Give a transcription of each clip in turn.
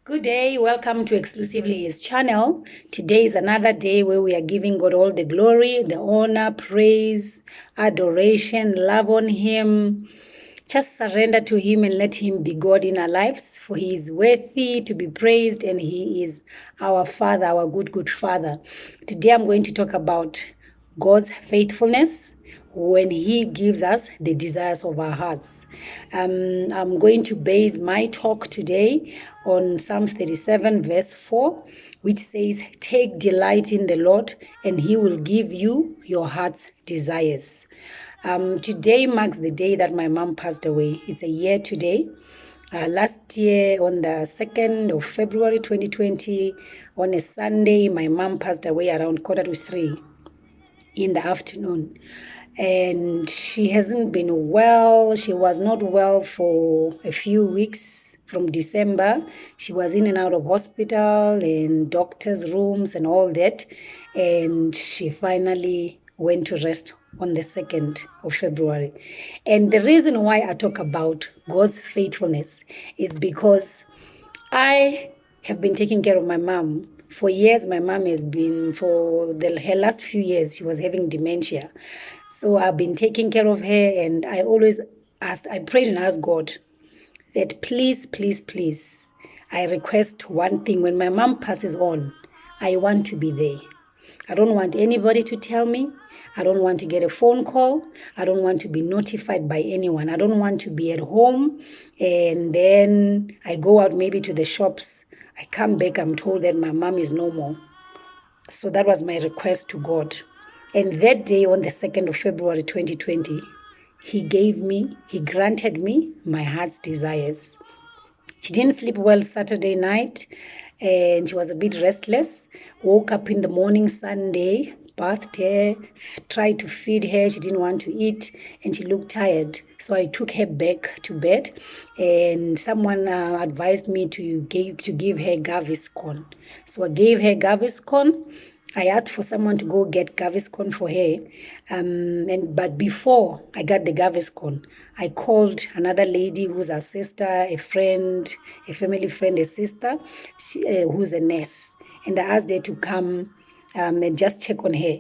Good day, welcome to Exclusively His channel. Today is another day where we are giving God all the glory, the honor, praise, adoration, love on Him. Just surrender to Him and let Him be God in our lives, for He is worthy to be praised and He is our Father, our good Father. Today I'm going to talk about God's faithfulness when He gives us the desires of our hearts. I'm going to base my talk today on Psalms 37 verse 4, which says, "Take delight in the Lord and He will give you your heart's desires." Today marks the day that my mom passed away. It's a year today. Last year, on the 2nd of February 2020, on a Sunday, my mom passed away around 2:45 in the afternoon. And she hasn't been well. She was not well for a few weeks from December. She was in and out of hospital and doctor's rooms and all that. And she finally went to rest on the 2nd of February. And the reason why I talk about God's faithfulness is because I have been taking care of my mom for years. My mom has been, her last few years, she was having dementia. So I've been taking care of her, and I always I prayed and asked God that please, I request one thing. When my mom passes on, I want to be there. I don't want anybody to tell me. I don't want to get a phone call. I don't want to be notified by anyone. I don't want to be at home and then I go out maybe to the shops. I come back, I'm told that my mom is no more. So that was my request to God. And that day, on the 2nd of February 2020, He granted me my heart's desires. She didn't sleep well Saturday night and she was a bit restless. Woke up in the morning Sunday, bathed her, tried to feed her. She didn't want to eat and she looked tired. So I took her back to bed and someone advised me to give her Gaviscon. So I gave her Gaviscon. I asked for someone to go get Gaviscon for her. But before I got the Gaviscon, I called another lady who's a sister, a friend, a family friend, a sister, who's a nurse. And I asked her to come and just check on her.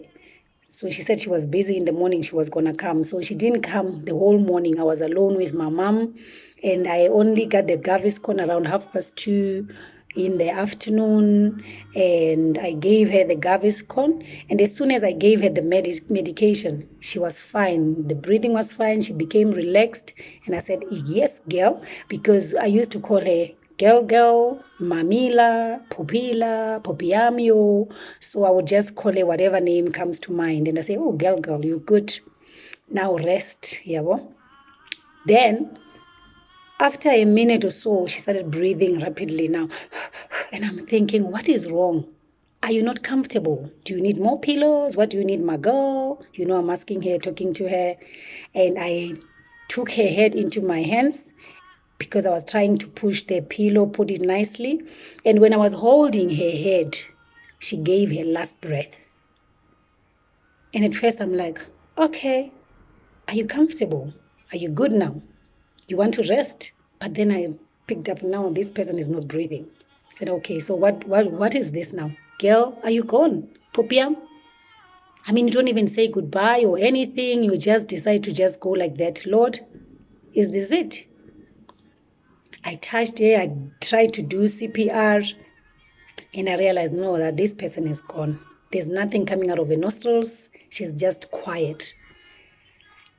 So she said she was busy in the morning, she was going to come. So she didn't come the whole morning. I was alone with my mom. And I only got the Gaviscon around 2:30 in the afternoon. And I gave her the Gaviscon. And as soon as I gave her the medication, she was fine. The breathing was fine. She became relaxed. And I said, yes, girl, because I used to call her girl, Mamila, Popila, Popiamio. So I would just call her whatever name comes to mind. And I say, oh, girl, you good. Now rest, yabo. Then, after a minute or so, she started breathing rapidly now. And I'm thinking, what is wrong? Are you not comfortable? Do you need more pillows? What do you need, my girl? I'm asking her, talking to her. And I took her head into my hands because I was trying to push the pillow, put it nicely. And when I was holding her head, she gave her last breath. And at first I'm like, okay, are you comfortable? Are you good now? You want to rest? But then I picked up, now this person is not breathing. I said, okay, so what is this now? Girl, are you gone? Popiam? I mean, you don't even say goodbye or anything. You just decide to just go like that. Lord, is this it? I touched her, I tried to do CPR, and I realized, no, that this person is gone. There's nothing coming out of her nostrils. She's just quiet.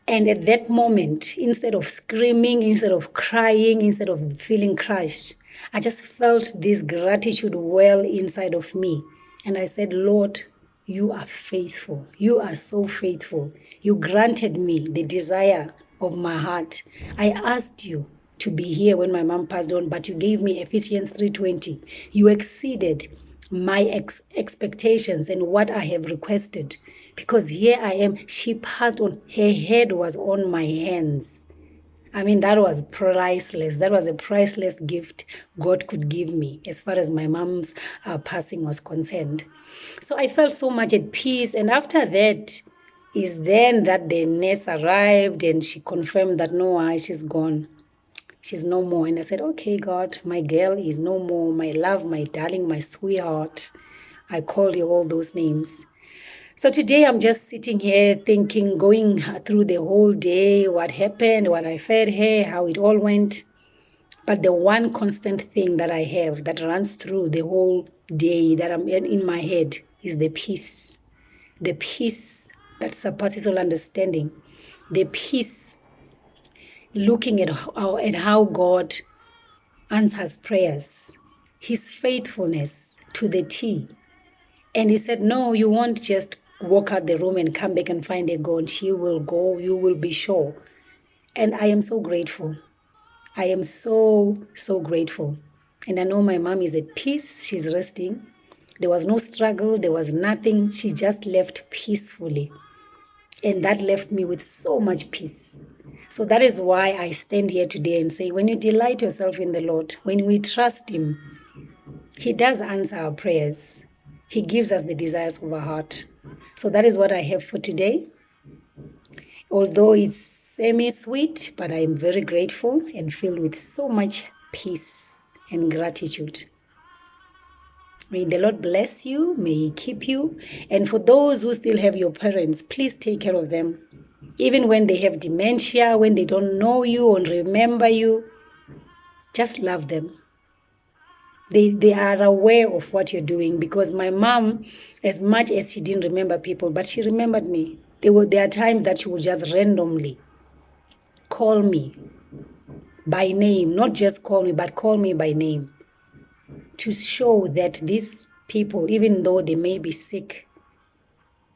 And at that moment, instead of screaming, instead of crying, instead of feeling crushed, I just felt this gratitude well inside of me. And I said, Lord, you are faithful. You are so faithful. You granted me the desire of my heart. I asked you to be here when my mom passed on, but you gave me Ephesians 3:20. You exceeded my expectations and what I have requested, because here I am. She passed on. Her head was on my hands. I mean, that was priceless. That was a priceless gift God could give me as far as my mom's passing was concerned. So I felt so much at peace. And after that is then that the nurse arrived and she confirmed that no, she's gone. She's no more. And I said, okay, God, my girl is no more. My love, my darling, my sweetheart. I called you all those names. So today I'm just sitting here thinking, going through the whole day, what happened, what I fed her, how it all went. But the one constant thing that I have that runs through the whole day that I'm in my head is the peace. The peace that surpasses all understanding. The peace looking at how God answers prayers. His faithfulness to the T. And he said, no, you won't just walk out the room and come back and find her gone. She will go, you will be sure. And I am so grateful. I am so, so grateful. And I know my mom is at peace. She's resting. There was no struggle. There was nothing. She just left peacefully. And that left me with so much peace. So that is why I stand here today and say, when you delight yourself in the Lord, when we trust Him, He does answer our prayers. He gives us the desires of our heart. So that is what I have for today. Although it's semi-sweet, but I am very grateful and filled with so much peace and gratitude. May the Lord bless you. May He keep you. And for those who still have your parents, please take care of them. Even when they have dementia, when they don't know you or remember you, just love them. They are aware of what you're doing, because my mom, as much as she didn't remember people, but she remembered me. There are times that she would just randomly call me by name, not just call me, but call me by name, to show that these people, even though they may be sick,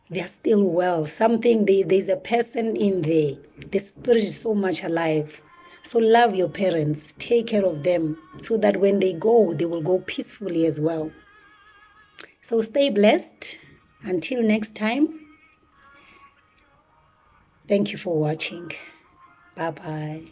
they are still well. There's a person in there. The spirit is so much alive. So love your parents, take care of them, so that when they go, they will go peacefully as well. So stay blessed. Until next time, thank you for watching. Bye-bye.